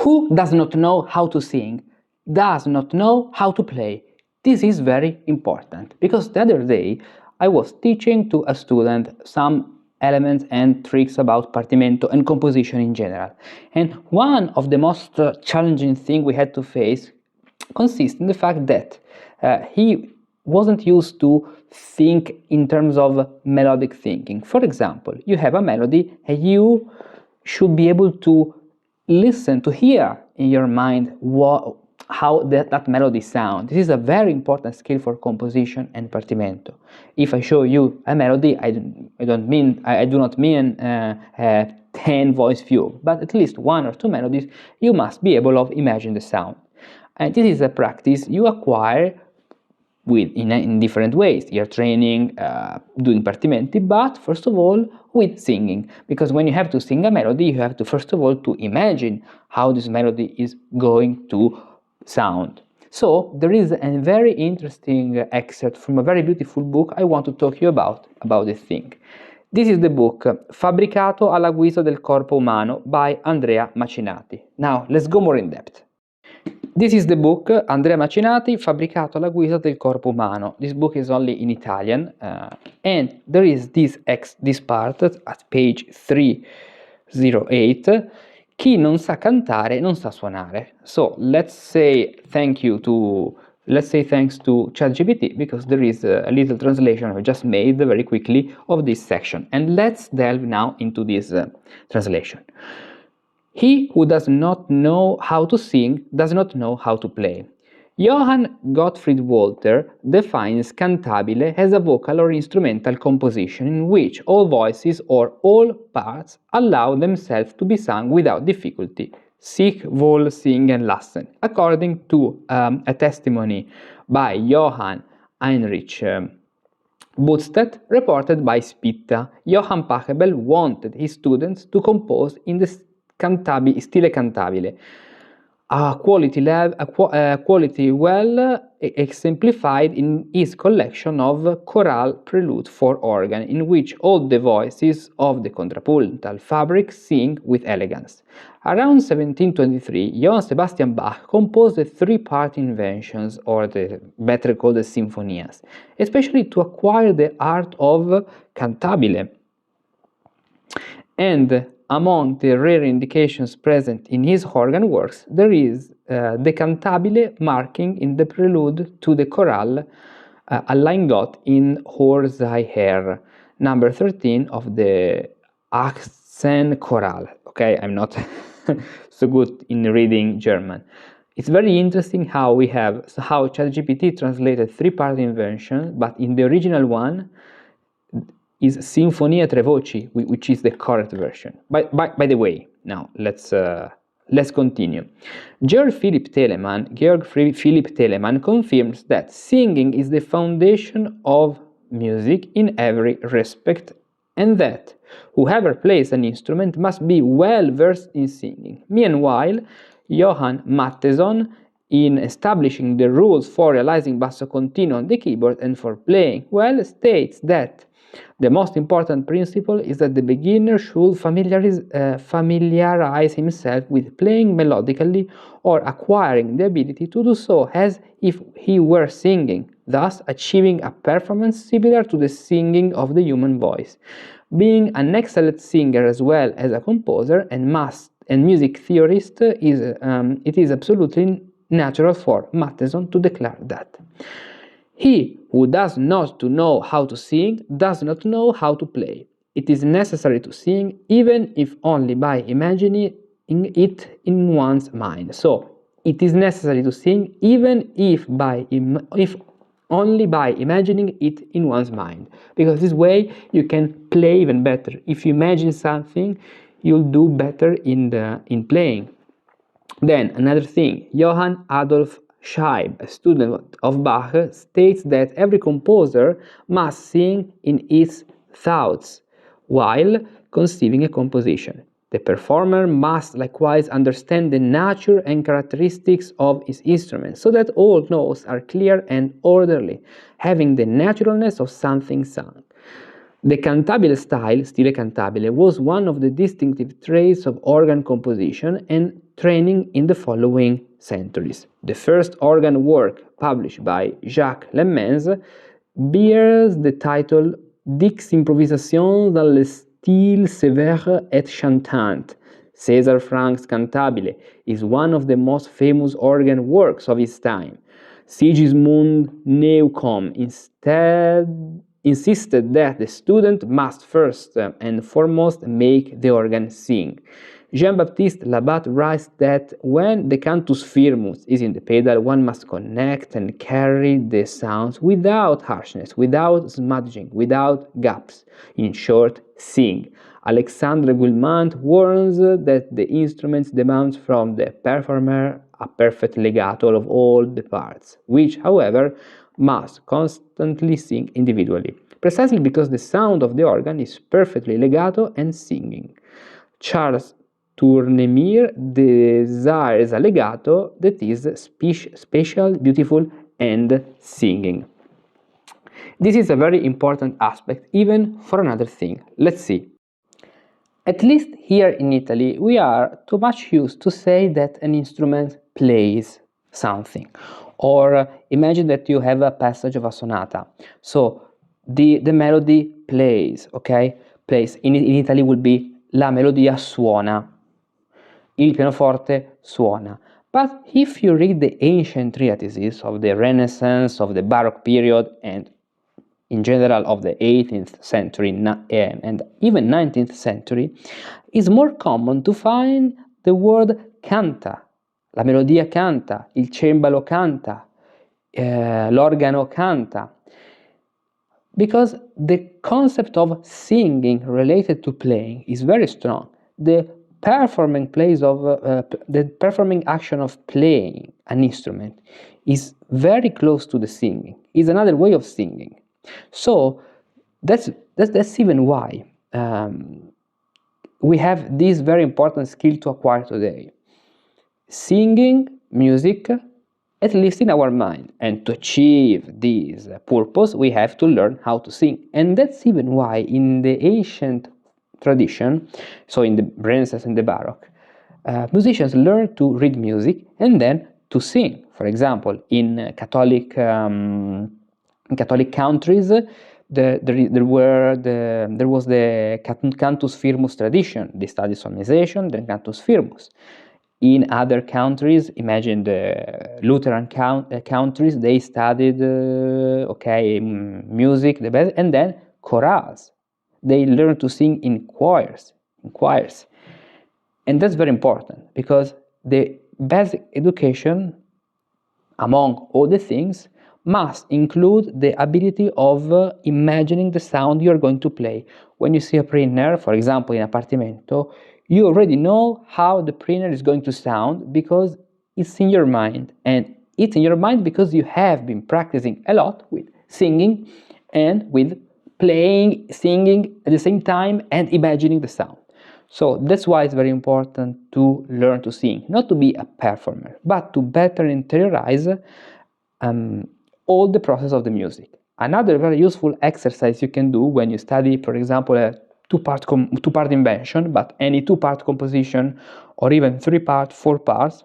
Who does not know how to sing, does not know how to play. This is very important, because the other day I was teaching to a student some elements and tricks about partimento and composition in general. And one of the most challenging things we had to face consists in the fact that he wasn't used to think in terms of melodic thinking. For example, you have a melody and you should be able to listen, to hear in your mind how that melody sounds. This is a very important skill for composition and partimento. If I show you a melody, I do not mean 10 voice fugue, but at least one or two melodies, you must be able to imagine the sound. And this is a practice you acquire in different ways, ear training, doing partimenti, but first of all with singing, because when you have to sing a melody, you have to first of all to imagine how this melody is going to sound. So there is a very interesting excerpt from a very beautiful book I want to talk to you about this thing. This is the book Fabbricato alla guisa del corpo umano by Andrea Macinati. Now let's go more in depth. This is the book, Andrea Macinati, Fabbricato alla guisa del corpo umano. This book is only in Italian, and there is this part at page 308. Chi non sa cantare non sa suonare. So let's say thanks to ChatGPT, because there is a little translation I just made very quickly of this section, and let's delve now into this translation. He who does not know how to sing does not know how to play. Johann Gottfried Walther defines cantabile as a vocal or instrumental composition in which all voices or all parts allow themselves to be sung without difficulty. Sich, wohl, sing and lassen. According to a testimony by Johann Heinrich Butzstedt, reported by Spitta, Johann Pachelbel wanted his students to compose in the stile cantabile, a quality well exemplified in his collection of chorale prelude for organ, in which all the voices of the contrapuntal fabric sing with elegance. Around 1723, Johann Sebastian Bach composed the three-part inventions, or the better called the sinfonias, especially to acquire the art of cantabile. And among the rare indications present in his organ works, there is the cantabile marking in the prelude to the chorale Alleingot in Hör sei Herr, number 13 of the Achsenchorale. Okay, I'm not so good in reading German. It's very interesting how ChatGPT translated three-part invention, but in the original one is Sinfonia tre voci, which is the correct version. By the way, now let's continue. Georg Philipp Telemann confirms that singing is the foundation of music in every respect, and that whoever plays an instrument must be well versed in singing. Meanwhile, Johann Mattheson, in establishing the rules for realizing basso continuo on the keyboard and for playing well, states that the most important principle is that the beginner should familiarize himself with playing melodically or acquiring the ability to do so as if he were singing, thus achieving a performance similar to the singing of the human voice. Being an excellent singer as well as a composer and music theorist, it is absolutely natural for Mattheson to declare that. He who does not know how to sing does not know how to play. It is necessary to sing, even if only by imagining it in one's mind. So, it is necessary to sing, even if only by imagining it in one's mind. Because this way you can play even better. If you imagine something, you'll do better in playing. Then, another thing, Johann Adolph Scheibe, a student of Bach, states that every composer must sing in his thoughts while conceiving a composition. The performer must likewise understand the nature and characteristics of his instrument, so that all notes are clear and orderly, having the naturalness of something sung. The cantabile style, stile cantabile, was one of the distinctive traits of organ composition, and training in the following centuries. The first organ work published by Jacques Lemmens bears the title Dix improvisations dans le style sévère et chantant. César Franck's Cantabile is one of the most famous organ works of his time. Sigismund Neukomm insisted that the student must first and foremost make the organ sing. Jean-Baptiste Labat writes that when the cantus firmus is in the pedal, one must connect and carry the sounds without harshness, without smudging, without gaps. In short, sing. Alexandre Guillemant warns that the instrument demands from the performer a perfect legato of all the parts, which, however, must constantly sing individually, precisely because the sound of the organ is perfectly legato and singing. Charles Tournemire desires a legato that is special, beautiful, and singing. This is a very important aspect, even for another thing. Let's see. At least here in Italy, we are too much used to say that an instrument plays something. Or imagine that you have a passage of a sonata. So the melody plays, okay? Plays. In Italy would be la melodia suona. Il pianoforte suona. But if you read the ancient treatises of the Renaissance, of the Baroque period, and in general of the 18th century and even 19th century, it's more common to find the word canta. La melodia canta, il cembalo canta, l'organo canta. Because the concept of singing related to playing is very strong. The performing action of playing an instrument is very close to the singing. It's another way of singing. So that's even why we have this very important skill to acquire today. Singing music, at least in our mind. And to achieve this purpose, we have to learn how to sing. And that's even why in the ancient tradition, so in the Renaissance and the Baroque, musicians learn to read music and then to sing. For example, in Catholic countries, there was the cantus firmus tradition. They studied solmization, then cantus firmus. In other countries, imagine the Lutheran countries, they studied music, the best, and then chorales. They learned to sing in choirs. And that's very important because the basic education, among all the things, must include the ability of imagining the sound you're going to play. When you see a prisoner, for example, in Appartamento, you already know how the prisoner is going to sound because it's in your mind. And it's in your mind because you have been practicing a lot with singing and with playing, singing at the same time and imagining the sound. So that's why it's very important to learn to sing, not to be a performer, but to better interiorize all the process of the music. Another very useful exercise you can do when you study, for example, a two-part invention, but any two-part composition, or even three-part, four parts,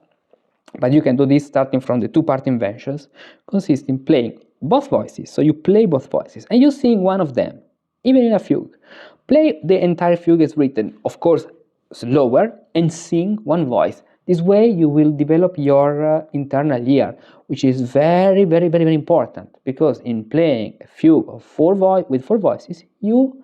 but you can do this starting from the two-part inventions, consists in playing both voices. So you play both voices and you sing one of them, even in a fugue. Play the entire fugue as written, of course, slower, and sing one voice. This way you will develop your internal ear, which is very, very, very, very important, because in playing a fugue of with four voices, you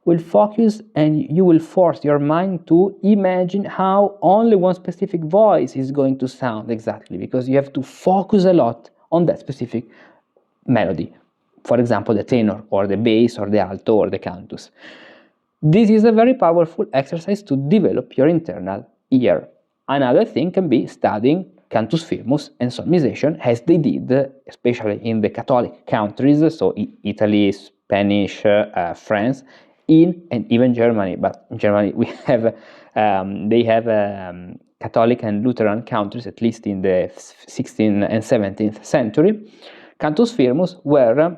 will focus and you will force your mind to imagine how only one specific voice is going to sound exactly, because you have to focus a lot on that specific melody. For example, the tenor or the bass or the alto or the cantus. This is a very powerful exercise to develop your internal ear. Another thing can be studying cantus firmus and solmization, as they did, especially in the Catholic countries, so Italy, Spanish, France, and even Germany. But in Germany we have they have Catholic and Lutheran countries, at least in the 16th and 17th century. Cantus firmus, where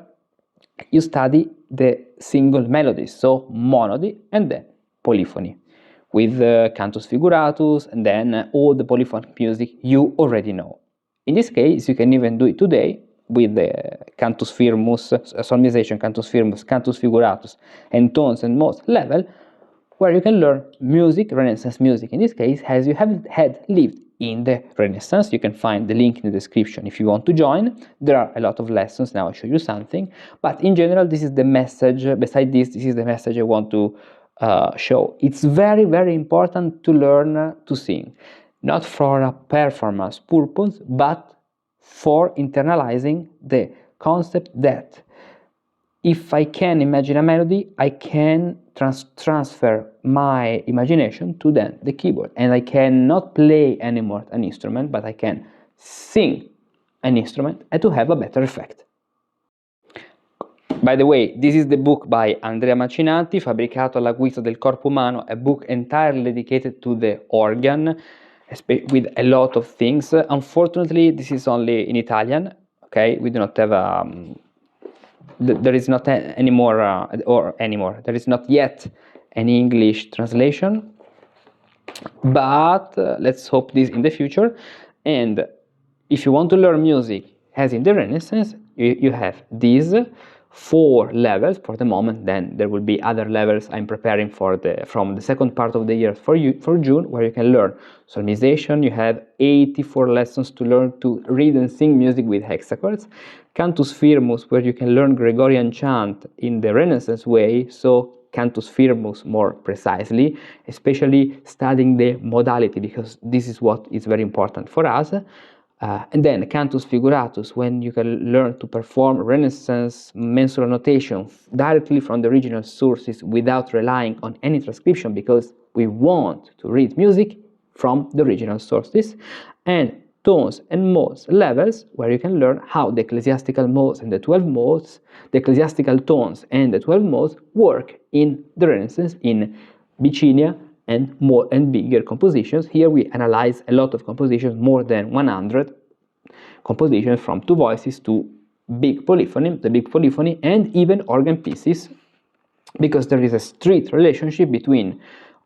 you study the single melodies, so monody and then polyphony, with cantus figuratus, and then all the polyphonic music you already know. In this case, you can even do it today with the cantus firmus, solmization, cantus firmus, cantus figuratus, and tones and modes level, where you can learn music, Renaissance music in this case, as you had lived in the Renaissance. You can find the link in the description if you want to join. There are a lot of lessons, now I'll show you something, but in general this is the message. Beside this is the message I want to show. It's very, very important to learn to sing, not for a performance purpose, but for internalizing the concept that if I can imagine a melody, I can transfer my imagination to then the keyboard, and I cannot play anymore an instrument, but I can sing an instrument and to have a better effect. By the way, this is the book by Andrea Macinatti, Fabbricato alla guisa del corpo umano, a book entirely dedicated to the organ, with a lot of things. Unfortunately, this is only in Italian, okay? We do not have there is not anymore, there is not yet an English translation, but let's hope this in the future. And if you want to learn music as in the Renaissance, you have these 4 levels for the moment. Then there will be other levels I'm preparing for from the second part of the year for June, where you can learn solmization. You have 84 lessons to learn to read and sing music with hexachords. Cantus firmus, where you can learn Gregorian chant in the Renaissance way, so cantus firmus more precisely, especially studying the modality, because this is what is very important for us. And then cantus figuratus, when you can learn to perform Renaissance mensural notation directly from the original sources without relying on any transcription, because we want to read music from the original sources. And tones and modes levels, where you can learn how the ecclesiastical modes and the 12 modes, the ecclesiastical tones and the 12 modes work in the Renaissance, in Bicinia, and more and bigger compositions. Here we analyze a lot of compositions, more than 100 compositions, from 2 voices to big polyphony, the big polyphony, and even organ pieces, because there is a strict relationship between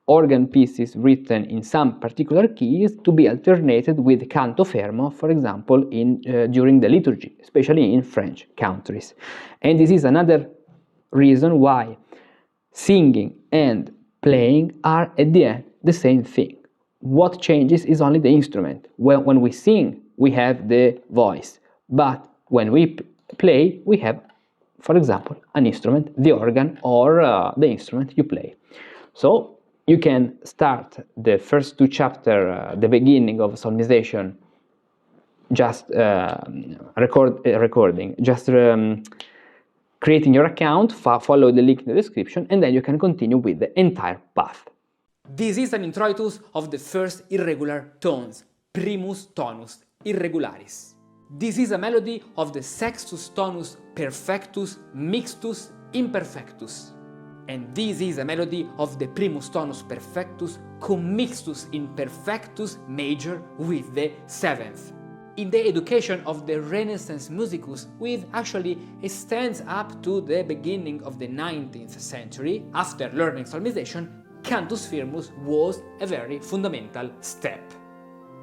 organ pieces written in some particular keys to be alternated with canto fermo, for example, during the liturgy, especially in French countries. And this is another reason why singing and playing are at the end the same thing. What changes is only the instrument. When we sing, we have the voice, but when we play, we have, for example, an instrument, the organ, or the instrument you play. So you can start the first 2 chapters, the beginning of solmization, just recording, just creating your account, follow the link in the description, and then you can continue with the entire path. This is an introitus of the first irregular tones, primus tonus irregularis. This is a melody of the sextus tonus perfectus mixtus imperfectus. And this is a melody of the primus tonus perfectus commixtus imperfectus major with the 7th. In the education of the Renaissance musicus, which actually extends up to the beginning of the 19th century, after learning solmization, cantus firmus was a very fundamental step.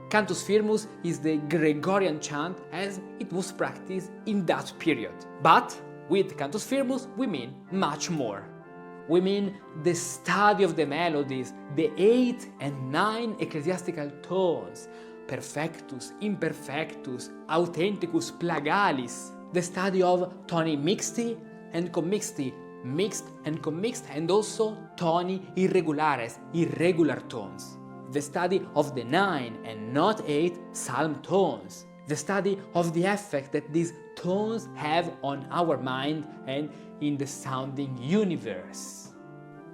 Cantus firmus is the Gregorian chant as it was practiced in that period. But with cantus firmus we mean much more. We mean the study of the melodies, the 8 and 9 ecclesiastical tones, perfectus, imperfectus, authenticus, plagalis, the study of toni mixti and commixti, mixed and commixed, and also toni irregulares, irregular tones, the study of the 9 and not 8 psalm tones, the study of the effect that these tones have on our mind and in the sounding universe,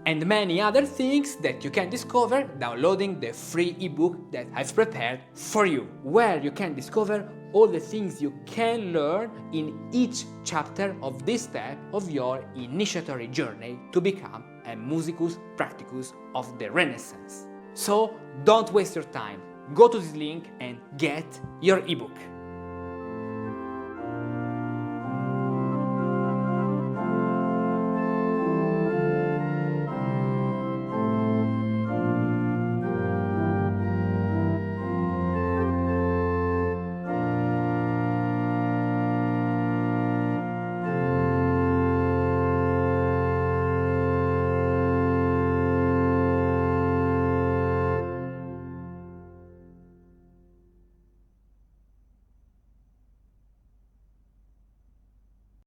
and many other things that you can discover downloading the free ebook that I've prepared for you, where you can discover all the things you can learn in each chapter of this step of your initiatory journey to become a musicus practicus of the Renaissance. So don't waste your time, go to this link and get your ebook.